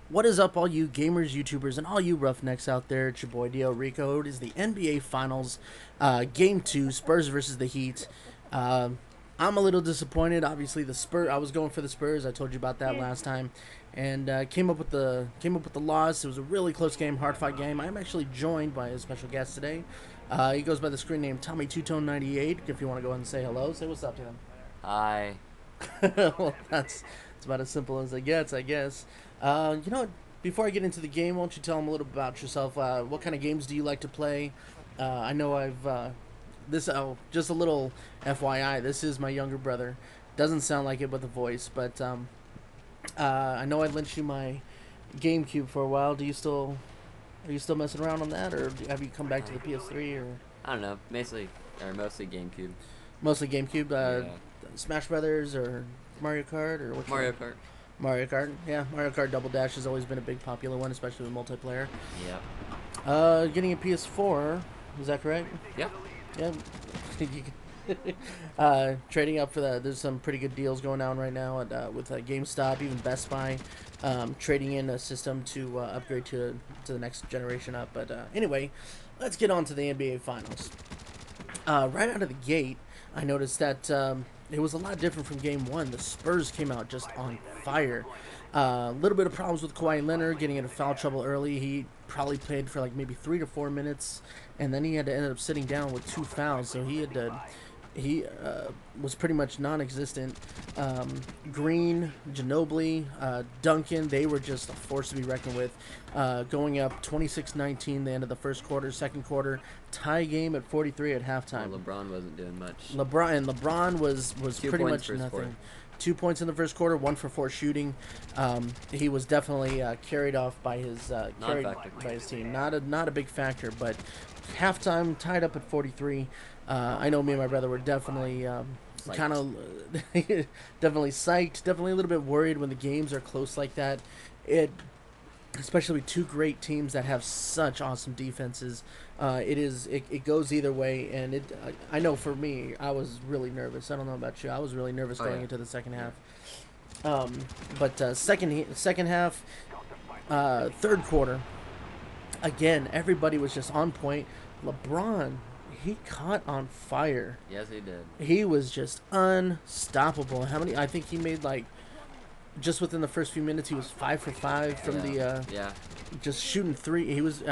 What is up, all you gamers, YouTubers, and all you roughnecks out there? It's your boy Dio Rico. It is the NBA Finals, Game 2, Spurs versus the Heat. Um I'm a little disappointed. Obviously, the Spurs. I was going for the Spurs. I told you about that last time, and came up with the loss. It was a really close game, hard fought game. I'm actually joined by a special guest today. He goes by the screen name Tommy Two Tone 98. If you want to go ahead and say hello, say what's up to him. Hi. Well, that's it's about as simple as it gets, I guess. You know, before I get into the game, won't you tell them a little about yourself? What kind of games do you like to play? I know I've this. Oh, just a little FYI. This is my younger brother. Doesn't sound like it with the voice, but I know I lent you my GameCube for a while. Do you still Are you still messing around on that, or have you come back to the PS3 or I don't know. Mostly GameCube. mostly GameCube? Yeah. Smash Brothers or Mario Kart or which Mario one? Kart. Mario Kart, yeah, Mario Kart Double Dash has always been a big popular one, especially with multiplayer. Yep. Getting a PS4, is that correct? Yep. Yeah. Trading up for that. There's some pretty good deals going on right now with GameStop, even Best Buy, trading in a system to upgrade to the next generation up. But anyway, let's get on to the NBA Finals. Right out of the gate, I noticed that it was a lot different from Game One. The Spurs came out just on fire. A little bit of problems with Kawhi Leonard getting into foul trouble early. He probably played for like maybe 3 to 4 minutes, and then he had to end up sitting down with 2 fouls. So he was pretty much non-existent. Green, Ginobili, Duncan, they were just a force to be reckoned with. Going up 26-19 the end of the first quarter. Second quarter, tie game at 43 at halftime. Well, LeBron wasn't doing much. LeBron was Two pretty points much first quarter. nothing. 2 points in the first quarter, 1 for 4 shooting. He was definitely carried off by his Not a factor. team. Not a big factor, but halftime tied up at 43. I know me and my brother were definitely Psyched. kind of definitely psyched, definitely a little bit worried when the games are close like that. It Especially with two great teams that have such awesome defenses. It goes either way, and I know for me, I was really nervous. I don't know about you. I was really nervous Oh, going yeah. into the second half. But second half, third quarter, again, everybody was just on point. LeBron, he caught on fire. Yes, he did. He was just unstoppable. How many? I think he made like just within the first few minutes, he was 5 for 5 from Yeah. just shooting three. He was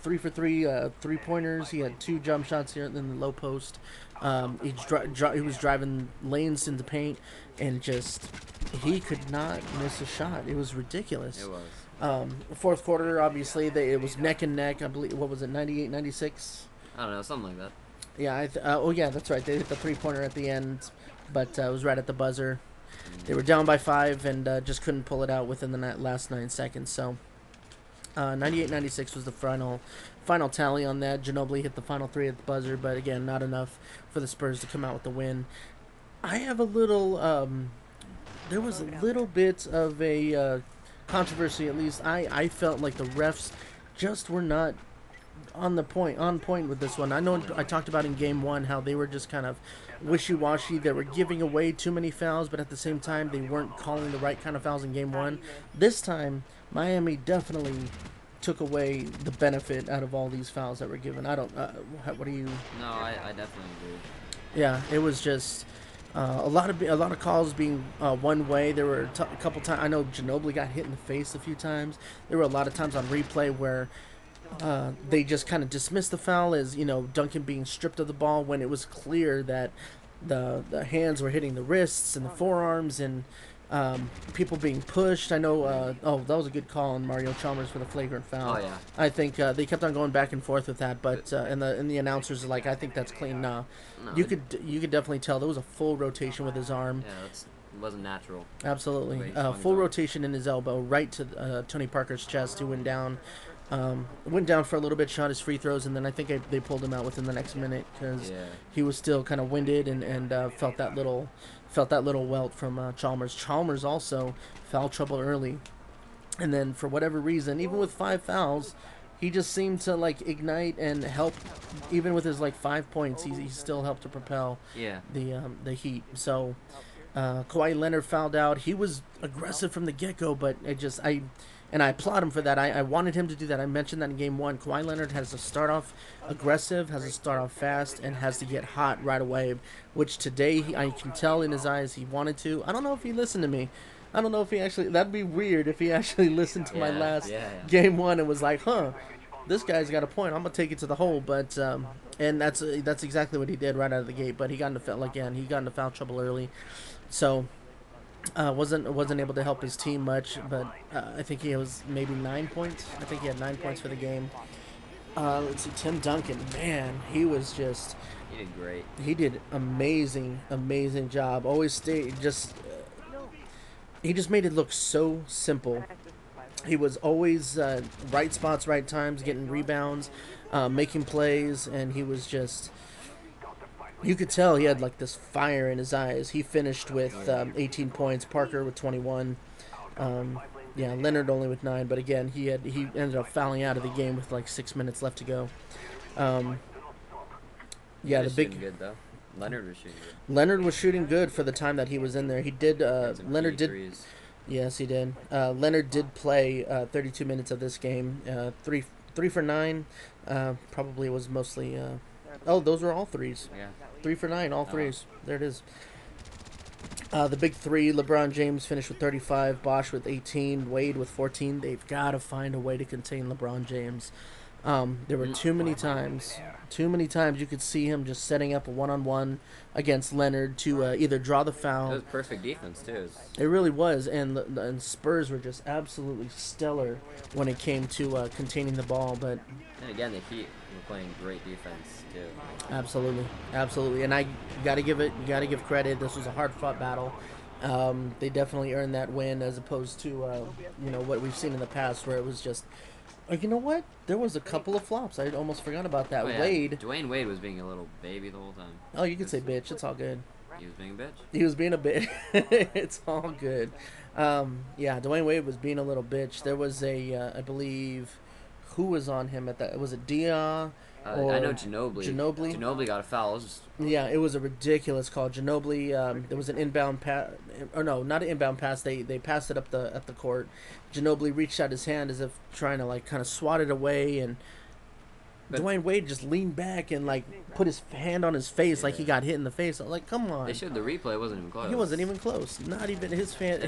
3 for 3 3 pointers. He had 2 jump shots here in the low post. He was driving lanes into paint, and just he could not miss a shot. It was ridiculous. It was. Fourth quarter, obviously, it was neck and neck. I believe, what was it, 98, 96? I don't know, something like that. Yeah, oh yeah, that's right. They hit the 3 pointer at the end, but it was right at the buzzer. They were down by 5 and just couldn't pull it out within the last 9 seconds. So 98-96 was the final tally on that. Ginobili hit the final 3 at the buzzer, but again, not enough for the Spurs to come out with the win. I have a little. There was a little bit of a controversy. At least I felt like the refs just were not on point with this one. I know I talked about in Game 1 how they were just kind of wishy-washy. They were giving away too many fouls, but at the same time they weren't calling the right kind of fouls in Game 1. This time, Miami definitely took away the benefit out of all these fouls that were given. I don't. What do you? No, I definitely agree. Yeah, it was just a lot of calls being one way. There were a couple times. I know Ginobili got hit in the face a few times. There were a lot of times on replay where they just kind of dismissed the foul as, Duncan being stripped of the ball, when it was clear that the hands were hitting the wrists and the forearms, and people being pushed. I know. That was a good call on Mario Chalmers for the flagrant foul. Oh, yeah. I think they kept on going back and forth with that, but and the announcers are like, I think that's clean. Nah, No, you could definitely tell there was a full rotation with his arm. Yeah, it wasn't natural. The way Absolutely, he swung his full arm. rotation in his elbow, right to Tony Parker's chest, who went down. Went down for a little bit, shot his free throws, and then I think they pulled him out within the next minute because Yeah. he was still kind of winded and felt that little welt from Chalmers. Chalmers also foul trouble early, and then for whatever reason, even with 5 fouls, he just seemed to like ignite and help. Even with his like 5 points, he still helped to propel Yeah. the Heat. So Kawhi Leonard fouled out. He was aggressive from the get go, but I applaud him for that. I wanted him to do that. I mentioned that in game one. Kawhi Leonard has to start off aggressive, has to start off fast, and has to get hot right away, which today I can tell in his eyes he wanted to. I don't know if he listened to me. I don't know if he actually, that'd be weird if he actually listened to my last game one and was like, huh, this guy's got a point. I'm going to take it to the hole. But, and that's exactly what he did right out of the gate. But he got into foul trouble early. So, wasn't able to help his team much, but I think he was maybe 9 points. I think he had 9 points for the game. Let's see, Tim Duncan, man, he did great. He did amazing job. Always he just made it look so simple. He was always right spots, right times, getting rebounds, making plays, and he was just. You could tell he had like this fire in his eyes. He finished with 18 points. Parker with 21. Leonard only with 9. But again, he ended up fouling out of the game with like 6 minutes left to go. The big good though. Leonard was shooting good. Leonard was shooting good for the time that he was in there. He did. Leonard did. Threes. Yes, he did. Leonard did play 32 minutes of this game. Three for 9. Probably was mostly. Those were all threes. Yeah. 3 for 9, all threes. There it is. The big three, LeBron James finished with 35, Bosch with 18, Wade with 14. They've got to find a way to contain LeBron James. There were too many times you could see him just setting up a one-on-one against Leonard to either draw the foul. It was perfect defense, too. It really was, and Spurs were just absolutely stellar when it came to containing the ball. But and again, the Heat were playing great defense, too. Absolutely, and you got to give credit. This was a hard-fought battle. They definitely earned that win, as opposed to what we've seen in the past, where it was just. You know what? There was a couple of flops. I almost forgot about that. Dwayne Wade was being a little baby the whole time. Oh, you could say bitch. It's all good. He was being a bitch? He was being a bitch. It's all good. Dwayne Wade was being a little bitch. There was I believe, who was on him at that? Was it Dia? I know Ginobili. Ginobili got a foul. It was a ridiculous call. Ginobili, there was an inbound pass. Or no, not an inbound pass. They passed it at the court. Ginobili reached out his hand as if trying to kind of swat it away, and Dwayne Wade just leaned back and put his hand on his face like he got hit in the face. I was like, come on. They showed the replay. It wasn't even close. He wasn't even close. Not even his fan.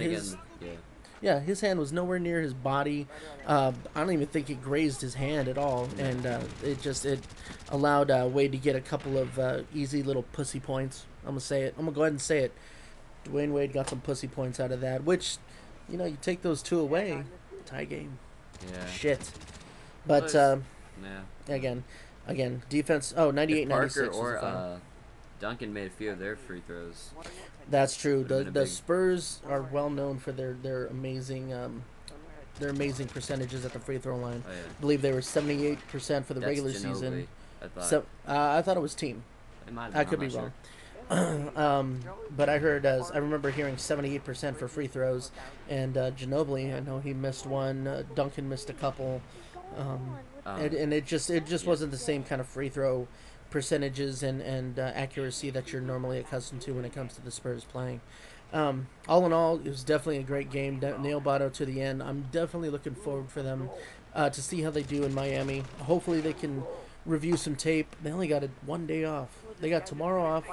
His hand was nowhere near his body. I don't even think it grazed his hand at all, and it allowed Wade to get a couple of easy little pussy points. I'm gonna say it. I'm gonna go ahead and say it. Dwayne Wade got some pussy points out of that, which, you take those 2 away, tie game. Yeah. Shit. But again, defense. 98, Parker 96 or Duncan made a few of their free throws. That's true. The Spurs are well known for their amazing percentages at the free throw line. Oh, yeah. I believe they were 78% for the regular season. I thought it was team. I could be wrong. But I remember hearing 78% for free throws, and Ginobili, I know he missed one. Duncan missed a couple, and it just wasn't the same kind of free throw percentages and accuracy that you're normally accustomed to when it comes to the Spurs playing. All in all, it was definitely a great game. Nail biter to the end. I'm definitely looking forward for them to see how they do in Miami. Hopefully they can review some tape. They only got 1 day off. They got tomorrow off,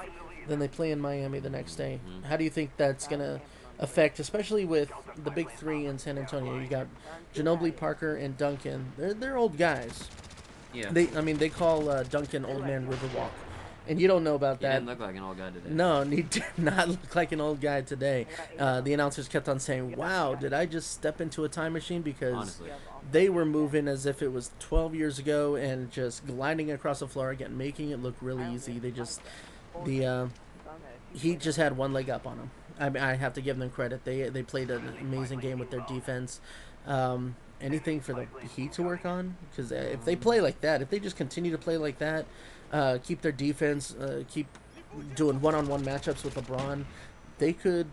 then they play in Miami the next day. How do you think that's going to affect, especially with the big three in San Antonio? You got Ginobili, Parker, and Duncan. They're old guys. Yeah. They call Duncan Old Man Riverwalk. And you don't know about that. He didn't look like an old guy today. No, he did not look like an old guy today. The announcers kept on saying, wow, did I just step into a time machine? Because honestly, they were moving as if it was 12 years ago and just gliding across the floor again, making it look really easy. He just had one leg up on him. I mean, I have to give them credit. They played an amazing game with their defense. Anything for the Heat to work on? Because if they play like that, if they just continue to play like that, keep their defense, keep doing one-on-one matchups with LeBron, they could.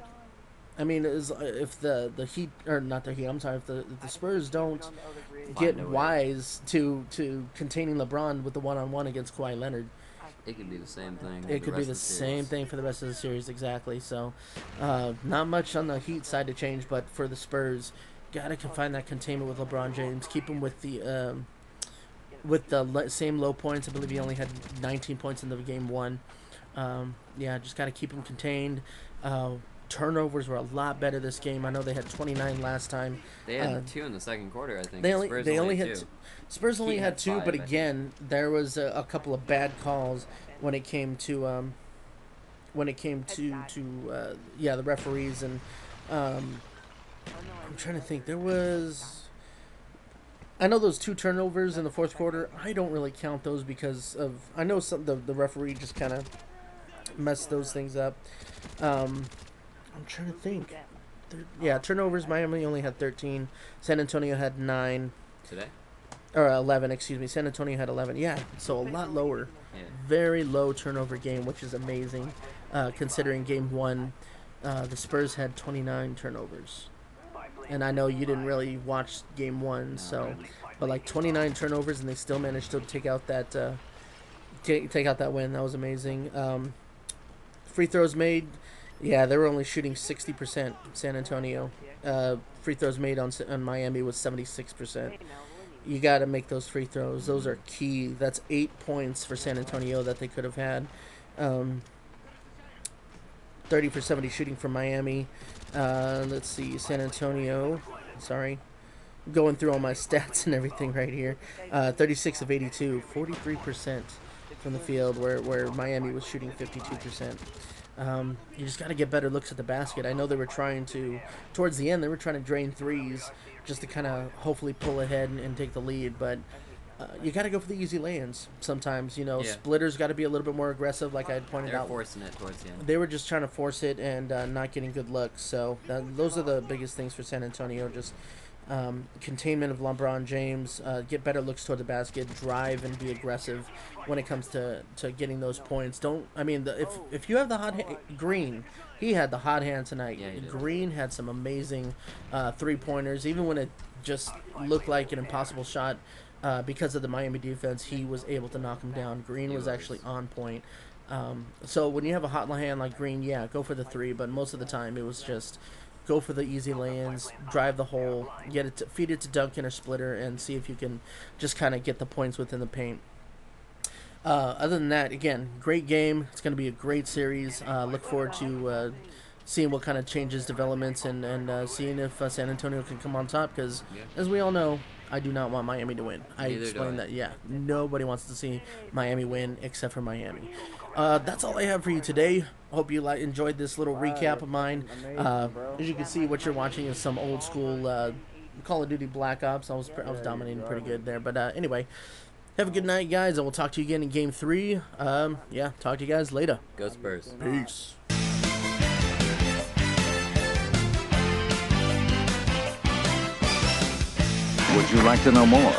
I mean, if the Heat, or not the Heat, I'm sorry, if the Spurs don't get wise to containing LeBron with the one-on-one against Kawhi Leonard, It could be the same thing. It could be the same thing for the rest of the series, exactly. So, not much on the Heat side to change, but for the Spurs, gotta find that containment with LeBron James. Keep him with the same low points. I believe he only had 19 points in the game one. Yeah, just gotta keep him contained. Turnovers were a lot better this game. I know they had 29 last time. They had 2 in the second quarter, I think. They only had 2. Spurs only had 2, 5, but again, there was a couple of bad calls when it came to the referees, and I'm trying to think. I know those 2 turnovers in the fourth quarter. I don't really count those because I know the referee just kind of messed those things up. I'm trying to think. Turnovers. Miami only had 13. San Antonio had 9. Today? Or 11, excuse me. San Antonio had 11. Yeah, so a lot lower. Yeah. Very low turnover game, which is amazing, considering game 1, the Spurs had 29 turnovers. And I know you didn't really watch game 1, but like 29 turnovers, and they still managed to take out that win. That was amazing. Free throws made. Yeah, they were only shooting 60%. San Antonio. Free throws made on Miami was 76%. You got to make those free throws. Those are key. That's 8 points for San Antonio that they could have had. 30 for 70 shooting for Miami. Let's see, San Antonio. Sorry. Going through all my stats and everything right here. 36 of 82. 43% from the field, where Miami was shooting 52%. You just got to get better looks at the basket. I know they were trying to, towards the end, they were trying to drain threes just to kind of hopefully pull ahead and take the lead. But you got to go for the easy lay-ins sometimes. Splitters got to be a little bit more aggressive, like I had pointed out. They were forcing it towards the end. They were just trying to force it and not getting good looks. So those are the biggest things for San Antonio. Just containment of LeBron James, get better looks toward the basket, drive and be aggressive when it comes to getting those points. If you have the hot Green, he had the hot hand tonight. Yeah, he did. Green had some amazing 3-pointers, even when it just looked like an impossible shot. Because of the Miami defense, he was able to knock him down. Green was actually on point. So when you have a hot hand like Green, yeah, go for the 3. But most of the time, it was just go for the easy lay-ins, drive the hole, feed it to Duncan or Splitter, and see if you can just kind of get the points within the paint. Other than that, again, great game. It's going to be a great series. Look forward to seeing what kind of changes, developments, and seeing if San Antonio can come on top. Because, as we all know, I do not want Miami to win. I explained that. Yeah, nobody wants to see Miami win except for Miami. That's all I have for you today. Hope you enjoyed this little recap of mine. As you can see, what you're watching is some old school Call of Duty Black Ops. I was dominating pretty good there. But anyway, have a good night, guys. I will talk to you again in Game 3. Talk to you guys later. Go Spurs. Peace. Would you like to know more?